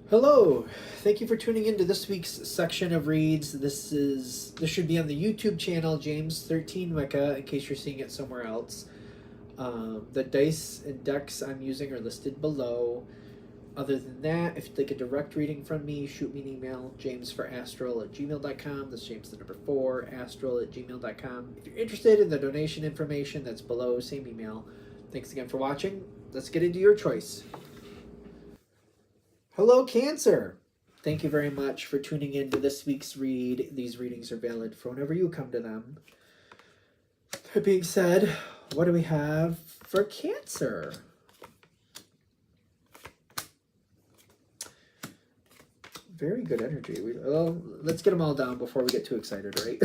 Hello, thank you for tuning in to this week's section of reads. This should be on the YouTube channel James 13 Wicca in case you're seeing it somewhere else. The dice and decks I'm using are listed below. Other than that, if you'd like a direct reading from me, shoot me an email, jamesforastral@gmail.com. That's James the number 4, astral@gmail.com. If you're interested in the donation information, that's below, same email. Thanks again for watching. Let's get into your choice. Hello, Cancer. Thank you very much for tuning in to this week's read. These readings are valid for whenever you come to them. That being said, what do we have for Cancer? Very good energy. Let's get them all down before we get too excited, right?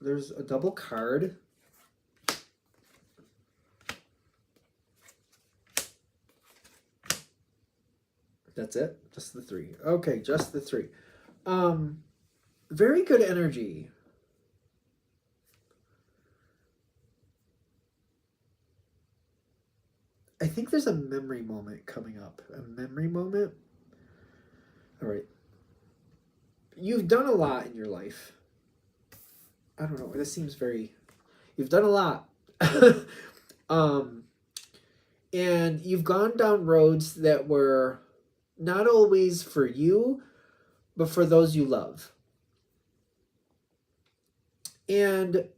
There's a double card. That's it? Just the 3. Okay, just the 3. Very good energy. I think there's a memory moment coming up. A memory moment? All right. You've done a lot in your life. I don't know. This seems very... You've done a lot. And you've gone down roads that were not always for you, but for those you love. And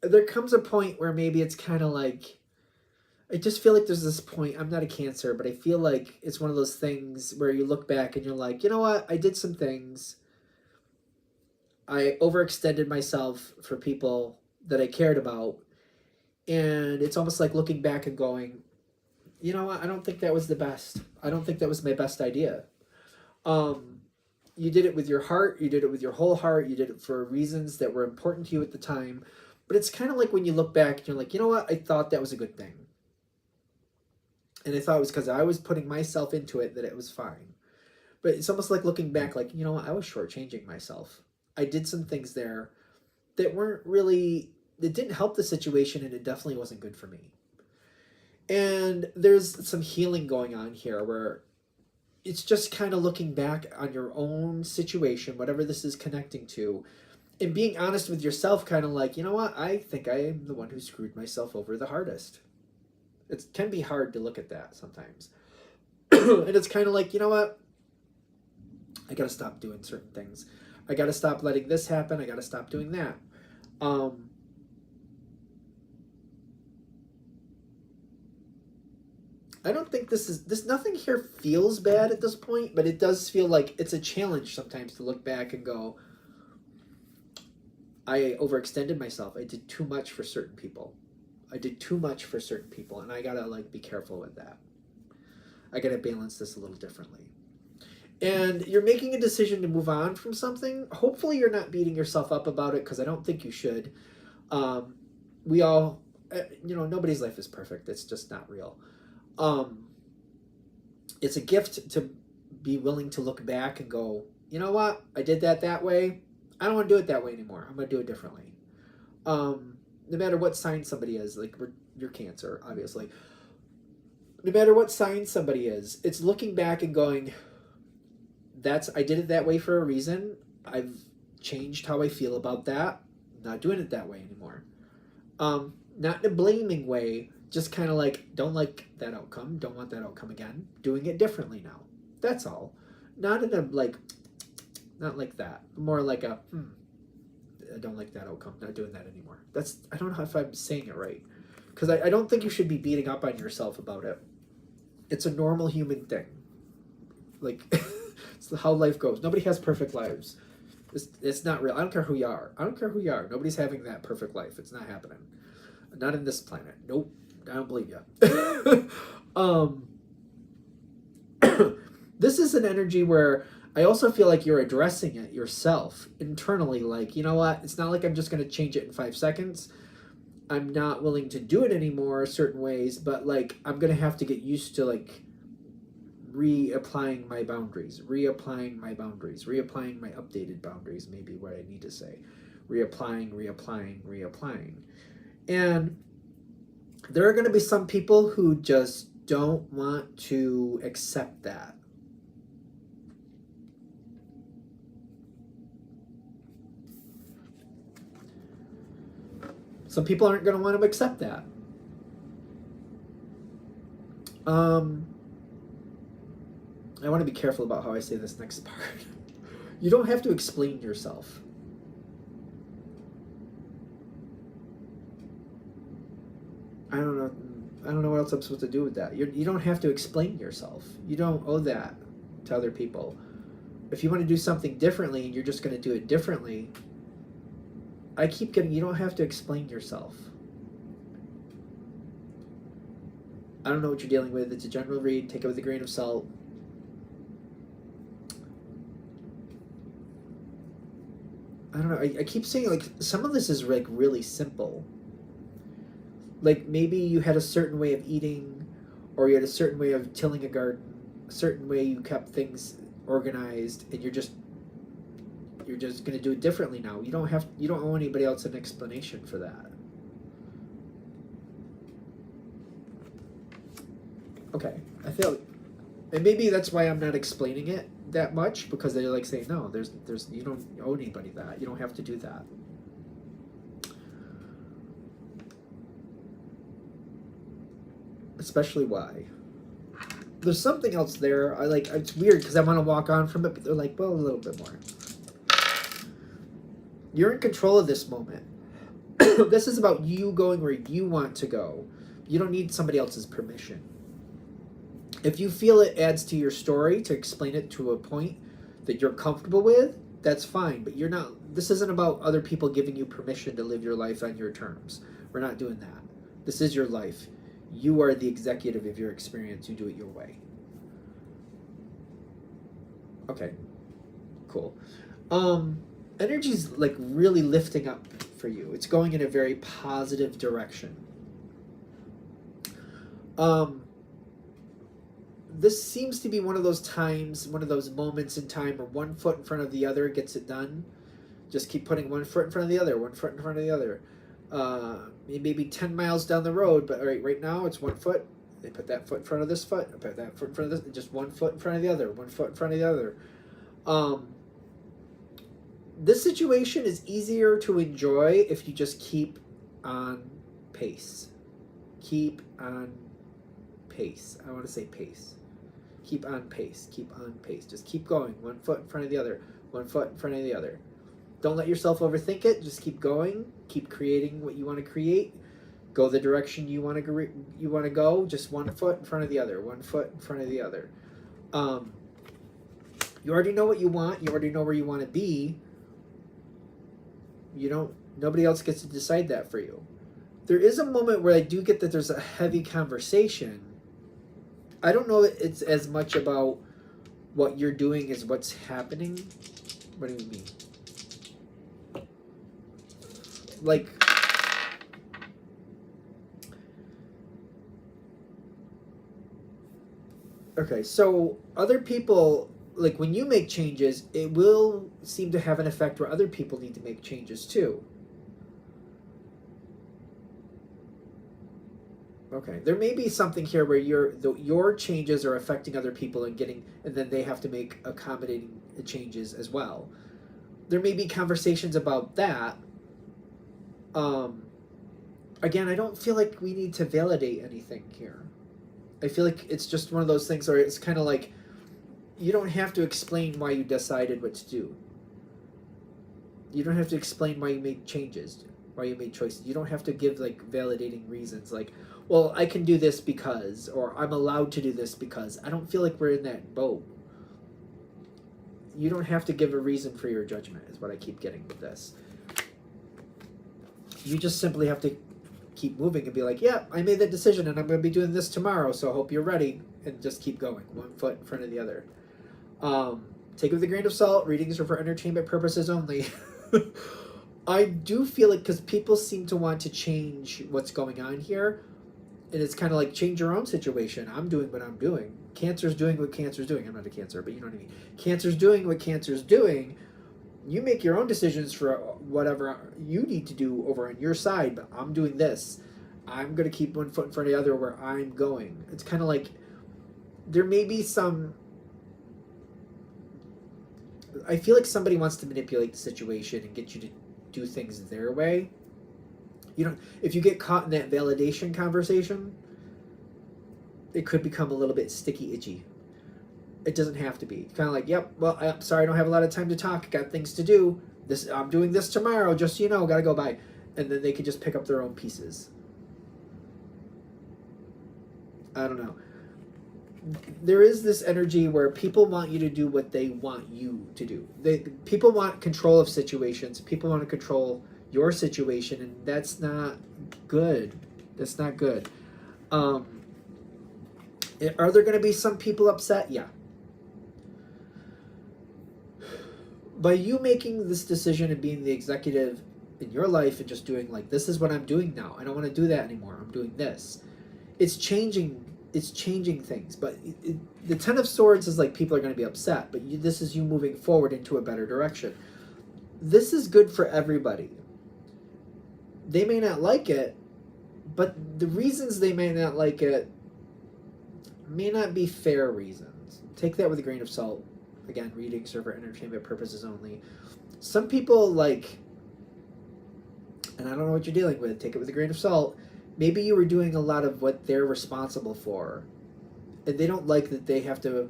there comes a point where maybe it's kind of like... I just feel like there's this point, I'm not a Cancer, but I feel like it's one of those things where you look back and you're like, you know what, I did some things. I overextended myself for people that I cared about. And it's almost like looking back and going, you know what, I don't think that was the best. I don't think that was my best idea. You did it with your heart. You did it with your whole heart. You did it for reasons that were important to you at the time. But it's kind of like when you look back and you're like, you know what, I thought that was a good thing. And I thought it was because I was putting myself into it that it was fine. But it's almost like looking back like, you know what, I was shortchanging myself. I did some things there that weren't really, that didn't help the situation, and it definitely wasn't good for me. And there's some healing going on here where it's just kind of looking back on your own situation, whatever this is connecting to, and being honest with yourself, kind of like, you know what, I think I am the one who screwed myself over the hardest. It can be hard to look at that sometimes. And it's kind of like, you know what? I got to stop doing certain things. I got to stop letting this happen. I got to stop doing that. I don't think nothing here feels bad at this point, but it does feel like it's a challenge sometimes to look back and go, I overextended myself. I did too much for certain people. And I gotta be careful with that. I gotta balance this a little differently. And you're making a decision to move on from something. Hopefully you're not beating yourself up about it, because I don't think you should. We all, nobody's life is perfect. It's just not real. It's a gift to be willing to look back and go, you know what? I did that way. I don't want to do it that way anymore. I'm going to do it differently. No matter what sign somebody is, you're Cancer, obviously. No matter what sign somebody is, it's looking back and going, I did it that way for a reason. I've changed how I feel about that. I'm not doing it that way anymore. Not in a blaming way, just kind of like, don't like that outcome, don't want that outcome again, doing it differently now. That's all. Not in a not like that. More like a, I don't like that outcome, not doing that anymore. I don't know if I'm saying it right. Because I don't think you should be beating up on yourself about it. It's a normal human thing. It's how life goes. Nobody has perfect lives. It's not real. I don't care who you are. Nobody's having that perfect life. It's not happening. Not in this planet. Nope. I don't believe you. This is an energy where I also feel like you're addressing it yourself internally. Like, you know what? It's not like I'm just going to change it in 5 seconds. I'm not willing to do it anymore certain ways, but I'm going to have to get used to reapplying my boundaries, reapplying my boundaries, reapplying my updated boundaries, maybe what I need to say. Reapplying. And there are going to be some people who just don't want to accept that. Some people aren't going to want to accept that. I want to be careful about how I say this next part. You don't have to explain yourself. I don't know what else I'm supposed to do with that. You don't have to explain yourself. You don't owe that to other people. If you want to do something differently and you're just going to do it differently, I keep getting, you don't have to explain yourself. I don't know what you're dealing with. It's a general read. Take it with a grain of salt. I don't know. I keep saying, like, some of this is, like, really simple. Like, maybe you had a certain way of eating, or you had a certain way of tilling a garden, a certain way you kept things organized, and you're just going to do it differently now. You don't owe anybody else an explanation for that. Okay, I feel, and maybe that's why I'm not explaining it that much, because they're like saying, no, there's you don't owe anybody that. You don't have to do that. Especially why. There's something else there. It's weird because I want to walk on from it, but they're like, well, a little bit more. You're in control of this moment. This is about you going where you want to go. You don't need somebody else's permission. If you feel it adds to your story to explain it to a point that you're comfortable with, that's fine. But this isn't about other people giving you permission to live your life on your terms. We're not doing that. This is your life. You are the executive of your experience. You do it your way. Okay. Cool. Energy's like really lifting up for you. It's going in a very positive direction. This seems to be one of those times, one of those moments in time where one foot in front of the other gets it done. Just keep putting one foot in front of the other, one foot in front of the other. Maybe 10 miles down the road, but right now it's 1 foot. They put that foot in front of this foot, I put that foot in front of this, just 1 foot in front of the other, 1 foot in front of the other. This situation is easier to enjoy if you just keep on pace. Keep on pace. I want to say pace. Keep on pace. Keep on pace. Just keep going. 1 foot in front of the other. 1 foot in front of the other. Don't let yourself overthink it. Just keep going. Keep creating what you want to create. Go the direction you want to go. Just 1 foot in front of the other. 1 foot in front of the other. You already know what you want. You already know where you want to be. Nobody else gets to decide that for you. There is a moment where I do get that there's a heavy conversation. I don't know that it's as much about what you're doing as what's happening. What do you mean? Like, okay, so other people, like when you make changes, it will seem to have an effect where other people need to make changes too. Okay, there may be something here where your changes are affecting other people and then they have to make accommodating changes as well. There may be conversations about that. Again, I don't feel like we need to validate anything here. I feel like it's just one of those things where it's kind of like you don't have to explain why you decided what to do. You don't have to explain why you made changes, why you made choices. You don't have to give like validating reasons like, well, I can do this because, or I'm allowed to do this because. I don't feel like we're in that boat. You don't have to give a reason for your judgment, is what I keep getting with this. You just simply have to keep moving and be like, yeah, I made that decision and I'm going to be doing this tomorrow, so I hope you're ready, and just keep going, 1 foot in front of the other. Take it with a grain of salt. Readings are for entertainment purposes only. I do feel it because people seem to want to change what's going on here. And it's kind of like, change your own situation. I'm doing what I'm doing. Cancer's doing what Cancer's doing. I'm not a Cancer, but you know what I mean. Cancer's doing what Cancer's doing. You make your own decisions for whatever you need to do over on your side, but I'm doing this. I'm going to keep one foot in front of the other where I'm going. It's kind of like there may be some. I feel like somebody wants to manipulate the situation and get you to do things their way. You know, if you get caught in that validation conversation, it could become a little bit sticky, itchy. It doesn't have to be. It's kind of like, yep, well, I'm sorry, I don't have a lot of time to talk. Got things to do. I'm doing this tomorrow, just so you know, got to go by. And then they could just pick up their own pieces. I don't know. There is this energy where people want you to do what they want you to do. People want control of situations. People want to control your situation, and that's not good. That's not good. Are there going to be some people upset? Yeah. By you making this decision and being the executive in your life and just doing like, this is what I'm doing now. I don't want to do that anymore. I'm doing this. It's changing things. But the Ten of Swords is like, people are going to be upset, but this is you moving forward into a better direction. This is good for everybody. They may not like it, but the reasons they may not like it may not be fair reasons. Take that with a grain of salt. Again, readings serve for entertainment purposes only. Some people like, and I don't know what you're dealing with, take it with a grain of salt. Maybe you were doing a lot of what they're responsible for, and they don't like that they have to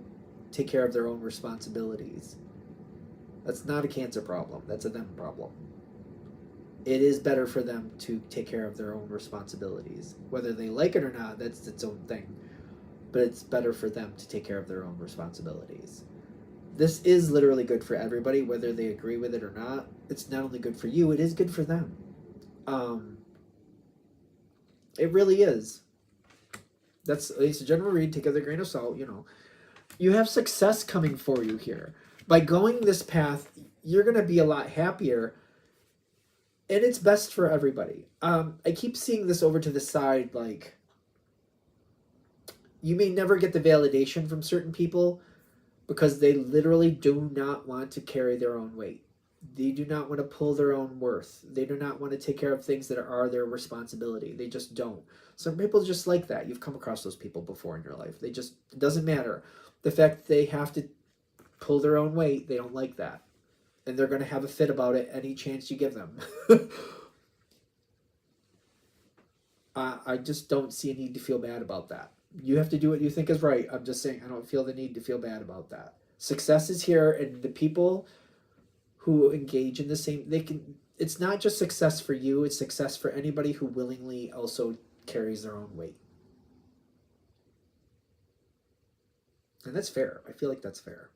take care of their own responsibilities. That's not a Cancer problem. That's a them problem. It is better for them to take care of their own responsibilities. Whether they like it or not, that's its own thing. But it's better for them to take care of their own responsibilities. This is literally good for everybody, whether they agree with it or not. It's not only good for you, it is good for them. It really is. It's a general read. Take it with a grain of salt, you know. You have success coming for you here. By going this path, you're going to be a lot happier. And it's best for everybody. I keep seeing this over to the side, like, you may never get the validation from certain people because they literally do not want to carry their own weight. They do not want to pull their own worth. They do not want to take care of things that are their responsibility. They just don't. Some people just like that. You've come across those people before in your life. It doesn't matter. The fact that they have to pull their own weight, they don't like that. And they're going to have a fit about it any chance you give them. I just don't see a need to feel bad about that. You have to do what you think is right. I'm just saying, I don't feel the need to feel bad about that. Success is here, and the people who engage in the same, it's not just success for you, it's success for anybody who willingly also carries their own weight. And that's fair. I feel like that's fair.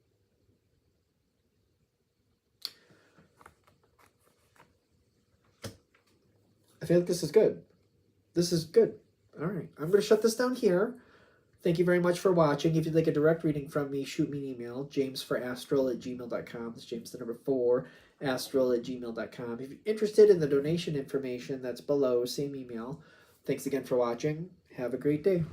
I feel like this is good. This is good. All right. I'm going to shut this down here. Thank you very much for watching. If you'd like a direct reading from me, shoot me an email, jamesforastral@gmail.com. That's James, the number 4, astral@gmail.com. If you're interested in the donation information, that's below, same email. Thanks again for watching. Have a great day.